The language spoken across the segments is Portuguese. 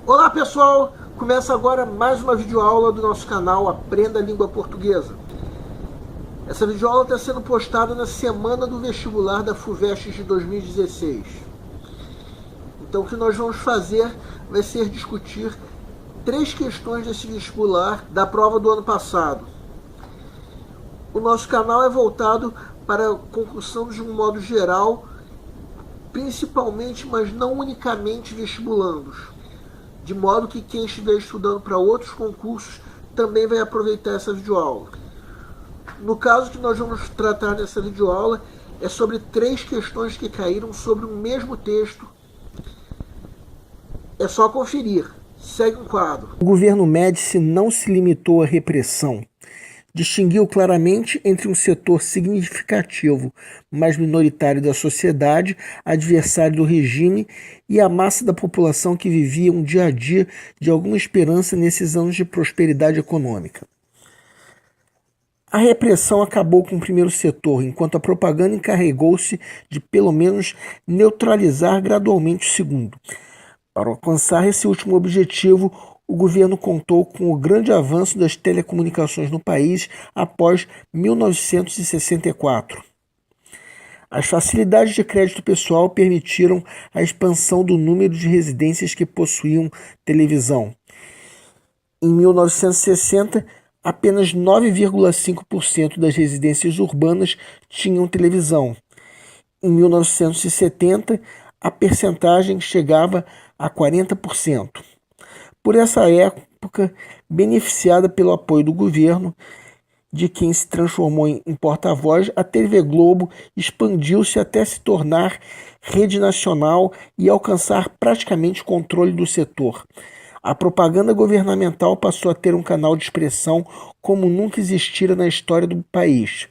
Olá pessoal, começa agora mais uma videoaula do nosso canal Aprenda a Língua Portuguesa. Essa videoaula está sendo postada na semana do vestibular da FUVEST de 2016. Então o que nós vamos fazer vai ser discutir 3 questões desse vestibular da prova do ano passado. O nosso canal é voltado para a concursão de um modo geral, principalmente, mas não unicamente vestibulandos. De modo que quem estiver estudando para outros concursos também vai aproveitar essa videoaula. No caso que nós vamos tratar nessa videoaula é sobre 3 questões que caíram sobre o mesmo texto. É só conferir. Segue um quadro. O governo Médici não se limitou à repressão. Distinguiu claramente entre um setor significativo, mas minoritário da sociedade, adversário do regime, e a massa da população que vivia um dia a dia de alguma esperança nesses anos de prosperidade econômica. A repressão acabou com o primeiro setor, enquanto a propaganda encarregou-se de, pelo menos, neutralizar gradualmente o segundo. Para alcançar esse último objetivo, o governo contou com o grande avanço das telecomunicações no país após 1964. As facilidades de crédito pessoal permitiram a expansão do número de residências que possuíam televisão. Em 1960, apenas 9,5% das residências urbanas tinham televisão. Em 1970, a percentagem chegava a 40%. Por essa época, beneficiada pelo apoio do governo, de quem se transformou em porta-voz, a TV Globo expandiu-se até se tornar rede nacional e alcançar praticamente o controle do setor. A propaganda governamental passou a ter um canal de expressão como nunca existira na história do país.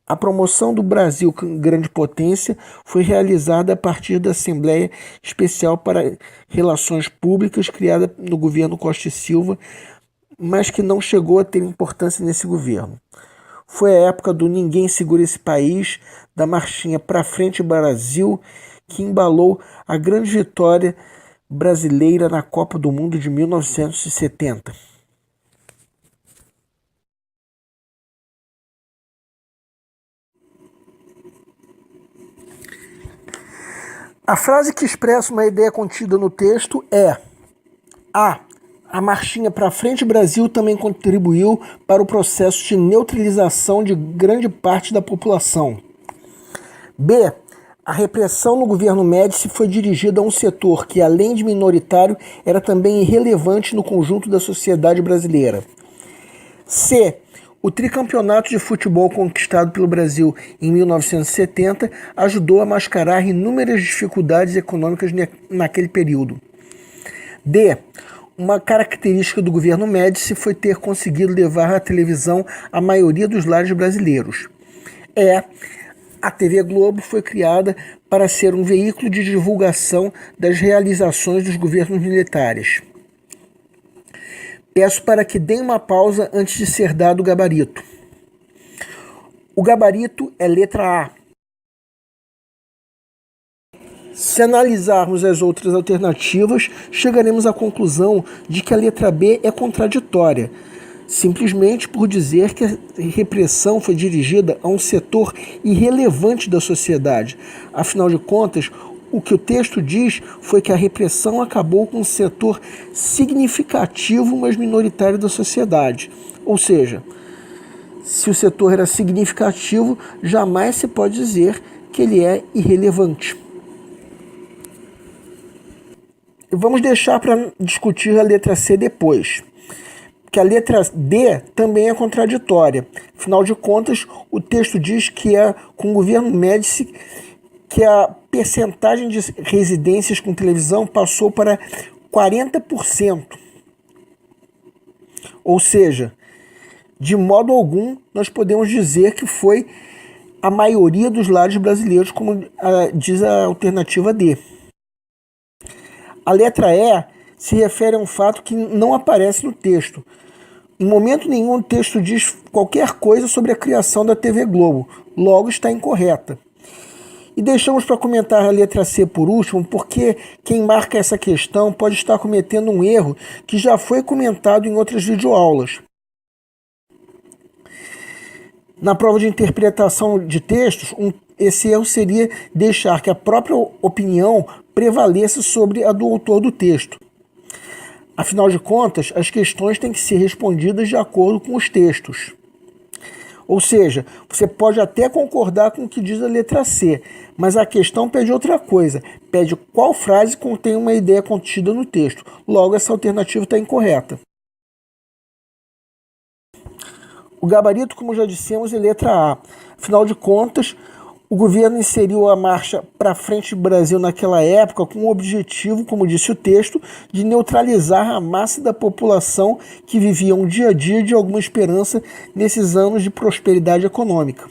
A promoção do Brasil como grande potência foi realizada a partir da Assembleia Especial para Relações Públicas, criada no governo Costa e Silva, mas que não chegou a ter importância nesse governo. Foi a época do Ninguém Segura Esse País, da marchinha Pra Frente Brasil, que embalou a grande vitória brasileira na Copa do Mundo de 1970. A frase que expressa uma ideia contida no texto é: a marchinha Pra Frente Brasil também contribuiu para o processo de neutralização de grande parte da população. B. A repressão no governo Médici foi dirigida a um setor que, além de minoritário, era também irrelevante no conjunto da sociedade brasileira. C. O tricampeonato de futebol conquistado pelo Brasil em 1970 ajudou a mascarar inúmeras dificuldades econômicas naquele período. D. Uma característica do governo Médici foi ter conseguido levar à televisão a maioria dos lares brasileiros. E. A TV Globo foi criada para ser um veículo de divulgação das realizações dos governos militares. Peço para que deem uma pausa antes de ser dado o gabarito. O gabarito é letra A. Se analisarmos as outras alternativas, chegaremos à conclusão de que a letra B é contraditória, simplesmente por dizer que a repressão foi dirigida a um setor irrelevante da sociedade. Afinal de contas, o que o texto diz foi que a repressão acabou com um setor significativo, mas minoritário da sociedade. Ou seja, se o setor era significativo, jamais se pode dizer que ele é irrelevante. Vamos deixar para discutir a letra C depois, que a letra D também é contraditória. Afinal de contas, o texto diz que é com o governo Médici que a percentagem de residências com televisão passou para 40%. Ou seja, de modo algum, nós podemos dizer que foi a maioria dos lares brasileiros, como diz a alternativa D. A letra E se refere a um fato que não aparece no texto. Em momento nenhum o texto diz qualquer coisa sobre a criação da TV Globo, logo está incorreta. E deixamos para comentar a letra C por último, porque quem marca essa questão pode estar cometendo um erro que já foi comentado em outras videoaulas. Na prova de interpretação de textos, esse erro seria deixar que a própria opinião prevaleça sobre a do autor do texto. Afinal de contas, as questões têm que ser respondidas de acordo com os textos. Ou seja, você pode até concordar com o que diz a letra C, mas a questão pede outra coisa, pede qual frase contém uma ideia contida no texto. Logo, essa alternativa está incorreta. O gabarito, como já dissemos, é letra A. Afinal de contas, o governo inseriu a marcha para frente do Brasil naquela época com o objetivo, como disse o texto, de neutralizar a massa da população que vivia um dia a dia de alguma esperança nesses anos de prosperidade econômica.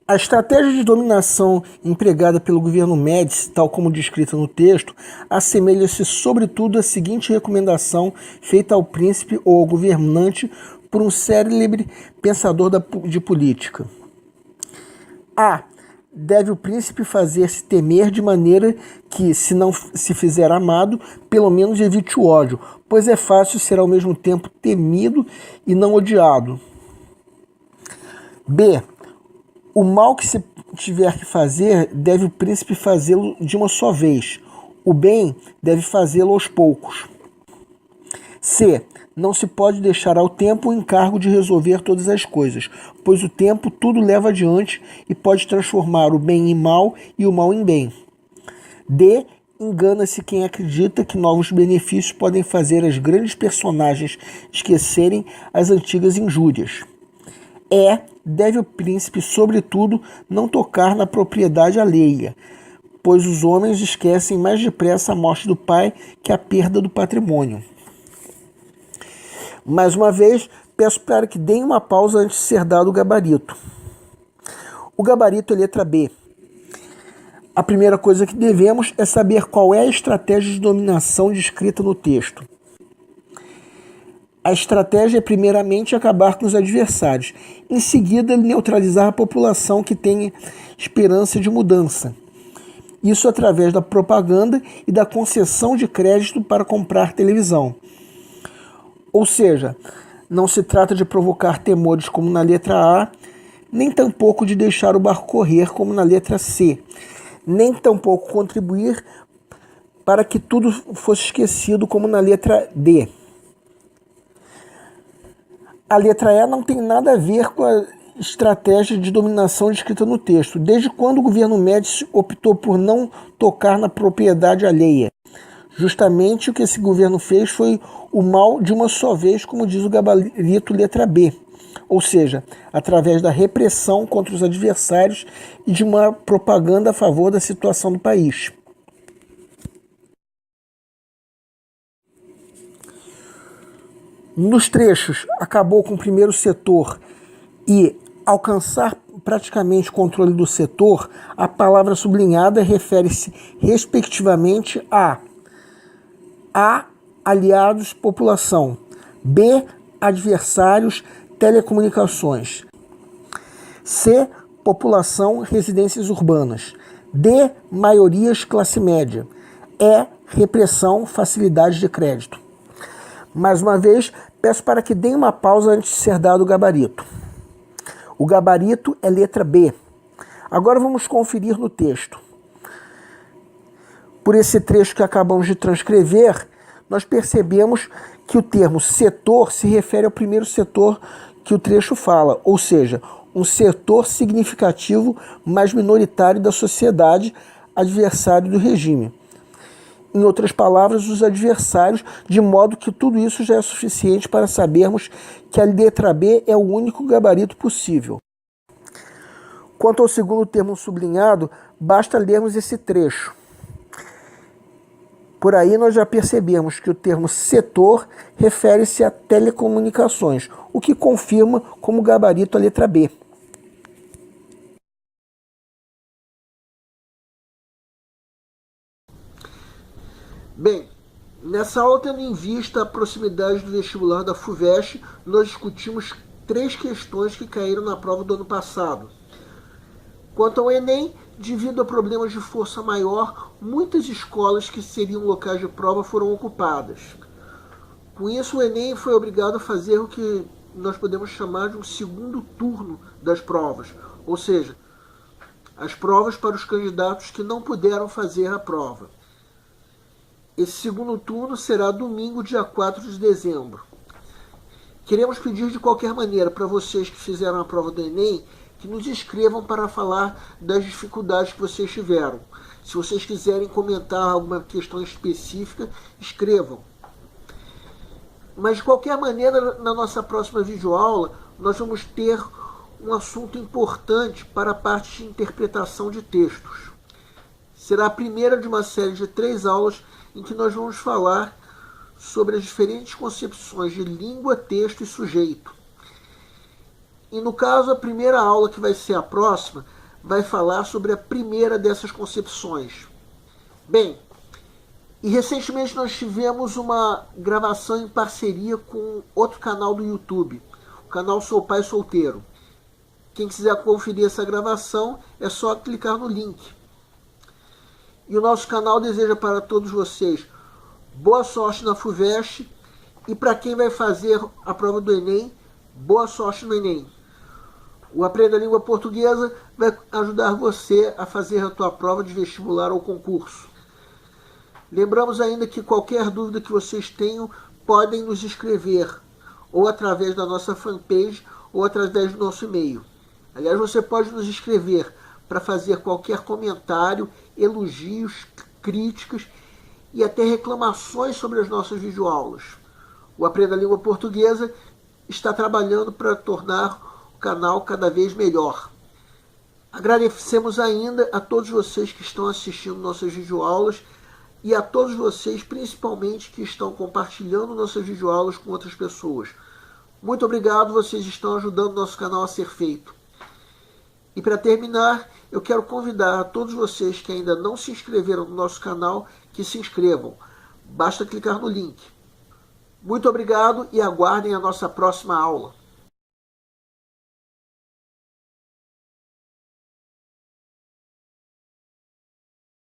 A estratégia de dominação empregada pelo governo Médici, tal como descrita no texto, assemelha-se sobretudo à seguinte recomendação feita ao príncipe ou ao governante por um célebre pensador de política. A. Deve o príncipe fazer-se temer de maneira que, se não se fizer amado, pelo menos evite o ódio, pois é fácil ser ao mesmo tempo temido e não odiado. B. O mal que se tiver que fazer, deve o príncipe fazê-lo de uma só vez. O bem deve fazê-lo aos poucos. C. Não se pode deixar ao tempo o encargo de resolver todas as coisas, pois o tempo tudo leva adiante e pode transformar o bem em mal e o mal em bem. D. Engana-se quem acredita que novos benefícios podem fazer as grandes personagens esquecerem as antigas injúrias. E. Deve o príncipe, sobretudo, não tocar na propriedade alheia, pois os homens esquecem mais depressa a morte do pai que a perda do patrimônio. Mais uma vez, peço para que deem uma pausa antes de ser dado o gabarito. O gabarito é letra B. A primeira coisa que devemos é saber qual é a estratégia de dominação descrita no texto. A estratégia é primeiramente acabar com os adversários, em seguida neutralizar a população que tenha esperança de mudança. Isso através da propaganda e da concessão de crédito para comprar televisão. Ou seja, não se trata de provocar temores como na letra A, nem tampouco de deixar o barco correr como na letra C, nem tampouco contribuir para que tudo fosse esquecido como na letra D. A letra E não tem nada a ver com a estratégia de dominação descrita no texto, desde quando o governo Médici optou por não tocar na propriedade alheia. Justamente o que esse governo fez foi o mal de uma só vez, como diz o gabarito letra B, ou seja, através da repressão contra os adversários e de uma propaganda a favor da situação do país. Nos trechos, acabou com o primeiro setor e alcançar praticamente o controle do setor, a palavra sublinhada refere-se respectivamente a aliados, população, B, adversários, telecomunicações, C, população, residências urbanas, D, maiorias, classe média, E, repressão, facilidade de crédito. Mais uma vez, peço para que deem uma pausa antes de ser dado o gabarito. O gabarito é letra B. Agora vamos conferir no texto. Por esse trecho que acabamos de transcrever, nós percebemos que o termo setor se refere ao primeiro setor que o trecho fala, ou seja, um setor significativo, mas minoritário da sociedade, adversário do regime. Em outras palavras, os adversários, de modo que tudo isso já é suficiente para sabermos que a letra B é o único gabarito possível. Quanto ao segundo termo sublinhado, basta lermos esse trecho. Por aí nós já percebemos que o termo setor refere-se a telecomunicações, o que confirma como gabarito a letra B. Bem, nessa aula, tendo em vista a proximidade do vestibular da FUVEST, nós discutimos 3 questões que caíram na prova do ano passado. Quanto ao Enem, devido a problemas de força maior, muitas escolas que seriam locais de prova foram ocupadas. Com isso, o Enem foi obrigado a fazer o que nós podemos chamar de um segundo turno das provas, ou seja, as provas para os candidatos que não puderam fazer a prova. Esse segundo turno será domingo, dia 4 de dezembro. Queremos pedir de qualquer maneira para vocês que fizeram a prova do Enem que nos escrevam para falar das dificuldades que vocês tiveram. Se vocês quiserem comentar alguma questão específica, escrevam. Mas de qualquer maneira, na nossa próxima videoaula, nós vamos ter um assunto importante para a parte de interpretação de textos. Será a primeira de uma série de 3 aulas em que nós vamos falar sobre as diferentes concepções de língua, texto e sujeito. E no caso, a primeira aula, que vai ser a próxima, vai falar sobre a primeira dessas concepções. Bem, e recentemente nós tivemos uma gravação em parceria com outro canal do YouTube, o canal Sou Pai Solteiro. Quem quiser conferir essa gravação, é só clicar no link. E o nosso canal deseja para todos vocês boa sorte na FUVEST, e para quem vai fazer a prova do Enem, boa sorte no Enem. O Aprenda a Língua Portuguesa vai ajudar você a fazer a tua prova de vestibular ou concurso. Lembramos ainda que qualquer dúvida que vocês tenham, podem nos escrever, ou através da nossa fanpage, ou através do nosso e-mail. Aliás, você pode nos escrever para fazer qualquer comentário, elogios, críticas e até reclamações sobre as nossas videoaulas. O Aprenda a Língua Portuguesa está trabalhando para tornar o canal cada vez melhor. Agradecemos ainda a todos vocês que estão assistindo nossas videoaulas e a todos vocês, principalmente, que estão compartilhando nossas videoaulas com outras pessoas. Muito obrigado, vocês estão ajudando nosso canal a ser feito. E para terminar, eu quero convidar a todos vocês que ainda não se inscreveram no nosso canal, que se inscrevam. Basta clicar no link. Muito obrigado e aguardem a nossa próxima aula.